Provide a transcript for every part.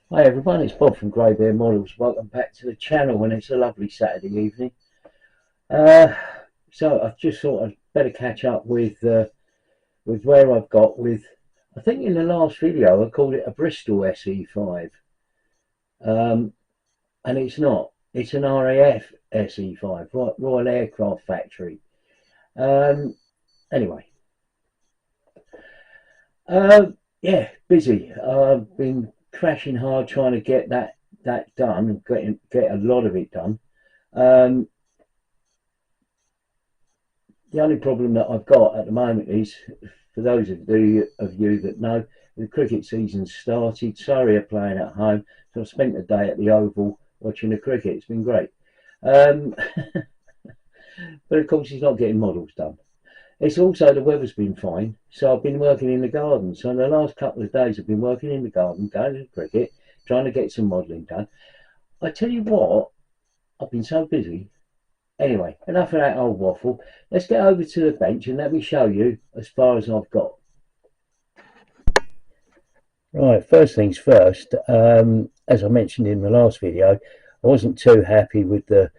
Hi everyone, it's Bob from Grey Bear Models. Welcome back to the channel and it's a lovely Saturday evening. Uh, so I just thought I'd better catch up with where I've got with. I think in the last video I called it a Bristol SE5, um, and it's not. It's an RAF SE5, Royal Aircraft Factory. Um, anyway, yeah, busy. I've been crashing hard trying to get that done, get a lot of it done. Um, The only problem that I've got at the moment is, for those of you that know, the cricket season started. Surrey are playing at home, so I've spent the day at the Oval watching the cricket. It's been great. Um, but of course, he's not getting models done. It's also the weather's been fine, so I've been working in the garden. So in the last couple of days, I've been working in the garden, going to the cricket, trying to get some modelling done. I tell you what, I've been so busy. Anyway, enough of that old waffle. Let's get over to the bench and let me show you as far as I've got. Right, first things first. As I mentioned in the last video, I wasn't too happy with the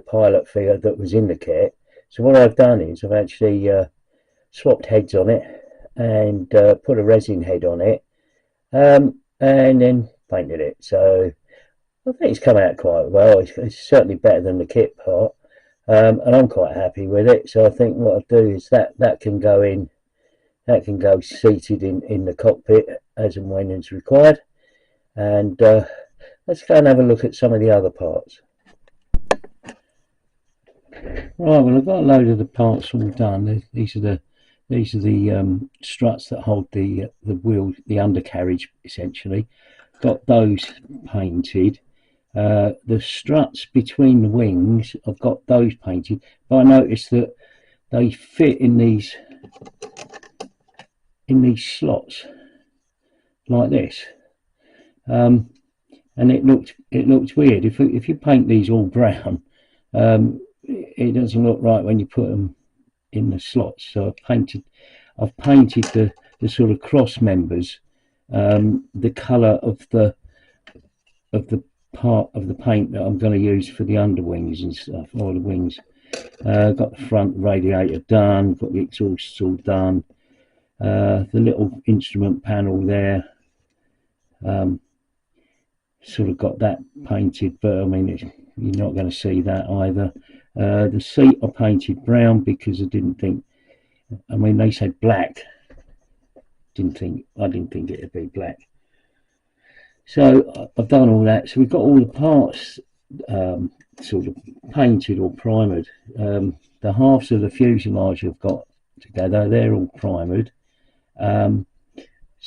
pilot figure that was in the kit. So what I've done is I've actually swapped heads on it and put a resin head on it, and then painted it. So I think it's come out quite well. It's certainly better than the kit part. And I'm quite happy with it. So I think what I'll do is that can go in, that can go seated in the cockpit as and when it's required. And let's go and have a look at some of the other parts. Right, well I've got a load of the parts all done. These are the struts that hold the wheel, the undercarriage essentially. Got those painted. The struts between the wings, I've got those painted, but I noticed that they fit in these slots like this, and it looked weird. If you paint these all brown, it doesn't look right when you put them in the slots. So I've painted the sort of cross members, the colour of the part of the paint that I'm going to use for the underwings and stuff, or the wings. Got the front radiator done, got the exhausts all done, the little instrument panel there, sort of got that painted, but I mean you're not going to see that either. The seat I painted brown because I didn't think, I mean they said black, I didn't think it'd be black. So I've done all that. So we've got all the parts sort of painted or primered. The halves of the fuselage I've got together, they're all primered. So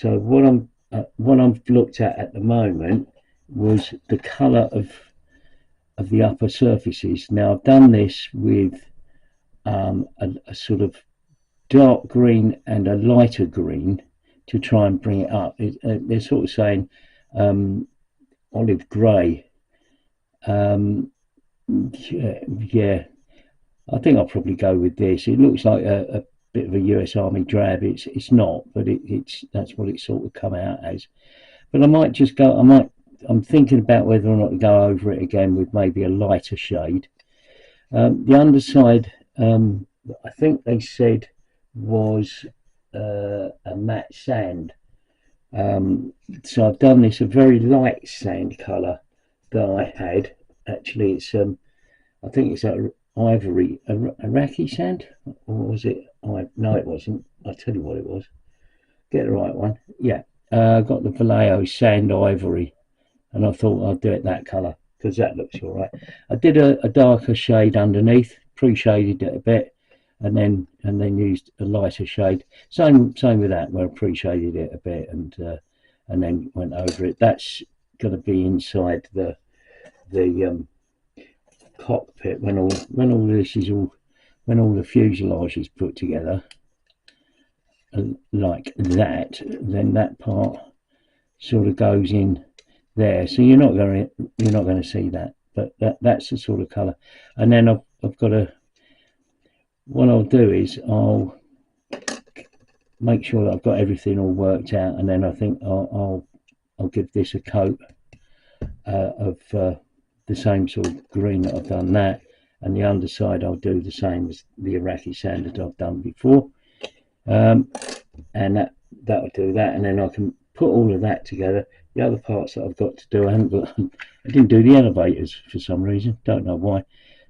what I've looked at the moment was the colour of the upper surfaces. Now I've done this with a sort of dark green and a lighter green to try and bring it up. They're sort of saying olive grey. Yeah, I think I'll probably go with this. It looks like a bit of a US Army drab. It's not, but it's that's what it sort of come out as. But I might just go. I'm thinking about whether or not to go over it again with maybe a lighter shade. The underside, I think they said was a matte sand. So I've done this a very light sand colour that I had. Actually, it's I think it's a ivory, Iraqi sand, or was it? No, it wasn't. I'll tell you what it was. Get the right one. Yeah, got the Vallejo sand ivory, and I thought I'd do it that colour because that looks all right. I did a darker shade underneath, pre-shaded it a bit, and then used a lighter shade. Same with that, where I pre-shaded it a bit and then went over it. That's going to be inside the cockpit when all this is all when all the fuselage is put together like that. Then that part sort of goes in there, so you're not going to see that, but that's the sort of colour. And then I've got a, what I'll do is I'll make sure that I've got everything all worked out, and then I think I'll I'll give this a coat of the same sort of green that I've done that, and the underside I'll do the same as the Iraqi sand that I've done before, and that'll do that, and then I can put all of that together. The other parts that I've got to do, I didn't do the elevators for some reason, don't know why.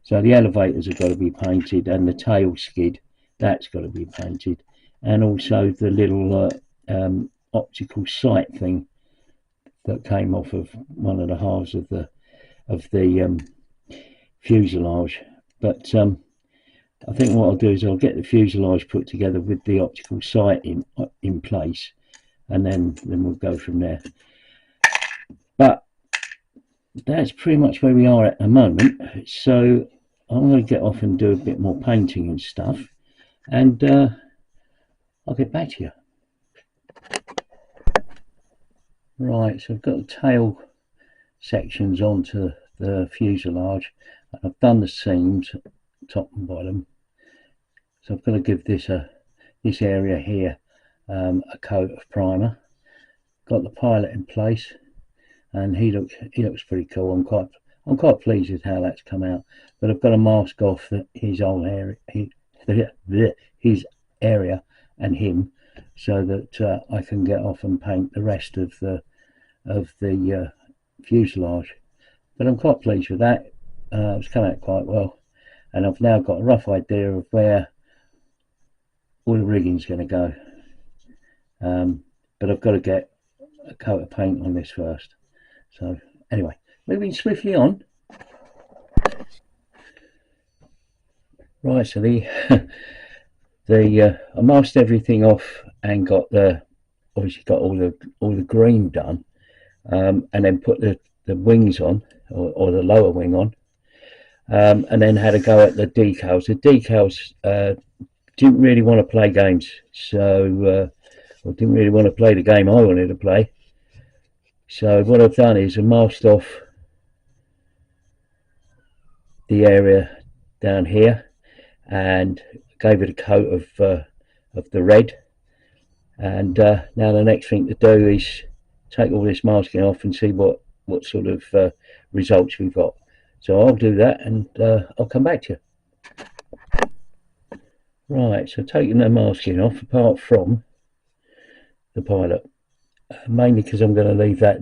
So the elevators have got to be painted, and the tail skid, that's got to be painted, and also the little optical sight thing that came off of one of the halves of the fuselage. But I think what I'll do is I'll get the fuselage put together with the optical sight in place, and then we'll go from there. But that's pretty much where we are at the moment. So I'm going to get off and do a bit more painting and stuff, and I'll get back to you. Right, so I've got the tail sections onto the fuselage, and I've done the seams top and bottom. So I'm going to give this area here a coat of primer. Got the pilot in place, and he looks pretty cool. I'm quite pleased with how that's come out. But I've got to mask off his whole area, his area and him, so that I can get off and paint the rest of the fuselage. But I'm quite pleased with that. It's come out quite well, and I've now got a rough idea of where all the rigging's going to go. But I've got to get a coat of paint on this first. So anyway, moving swiftly on. Right, so I masked everything off and obviously got all the green done, and then put the wings on, or the lower wing on, and then had a go at the decals. The decals didn't really want to play games, so I didn't really want to play the game I wanted to play. So what I've done is I masked off the area down here and gave it a coat of the red, and now the next thing to do is take all this masking off and see what sort of results we've got. So I'll do that, and I'll come back to you. Right, so taking the masking off, apart from the pilot, mainly because I'm going to leave that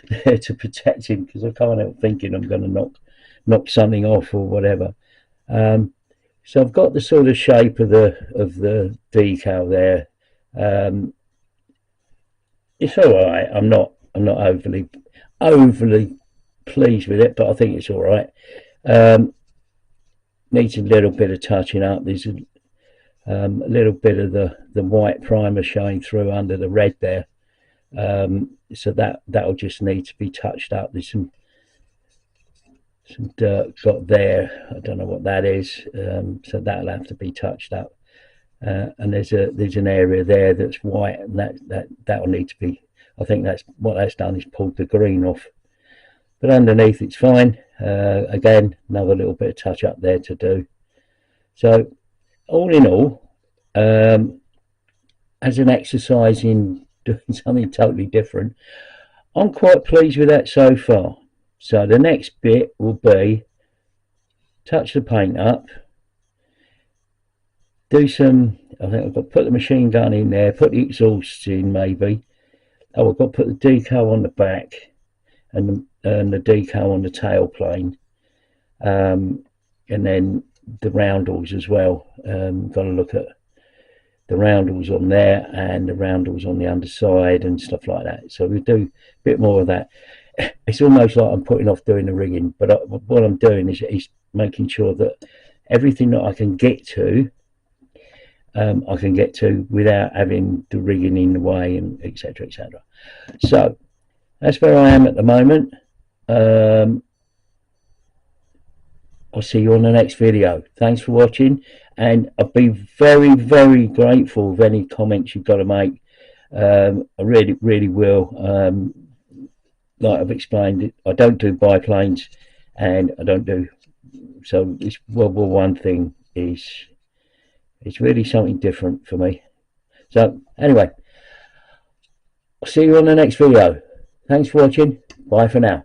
there to protect him, because I can't help thinking I'm going to knock something off or whatever. So I've got the sort of shape of the decal there. It's all right. I'm not overly pleased with it, but I think it's all right. Needs a little bit of touching up. There's a little bit of the white primer showing through under the red there, so that'll just need to be touched up. There's some dirt got there, I don't know what that is, so that'll have to be touched up, and there's an area there that's white, and that'll need to be, I think that's what that's done, is pulled the green off, but underneath it's fine. Again, another little bit of touch up there to do. So all in all, as an exercise in doing something totally different, I'm quite pleased with that so far. So the next bit will be touch the paint up, do some, I think I've got to put the machine gun in there, put the exhausts in maybe. Oh, I've got to put the decal on the back and the decal on the tail plane, and then the roundels as well. Got to look at the roundels on there and the roundels on the underside and stuff like that. So we do a bit more of that. It's almost like I'm putting off doing the rigging, but what I'm doing is making sure that everything that I can get to, without having the rigging in the way, and etc, etc. So that's where I am at the moment. I'll see you on the next video. Thanks for watching, and I'll be very, very grateful for any comments you've got to make. I really, really will. Like I've explained, I don't do biplanes, and I don't do, so this World War I thing it's really something different for me. So anyway, I'll see you on the next video. Thanks for watching. Bye for now.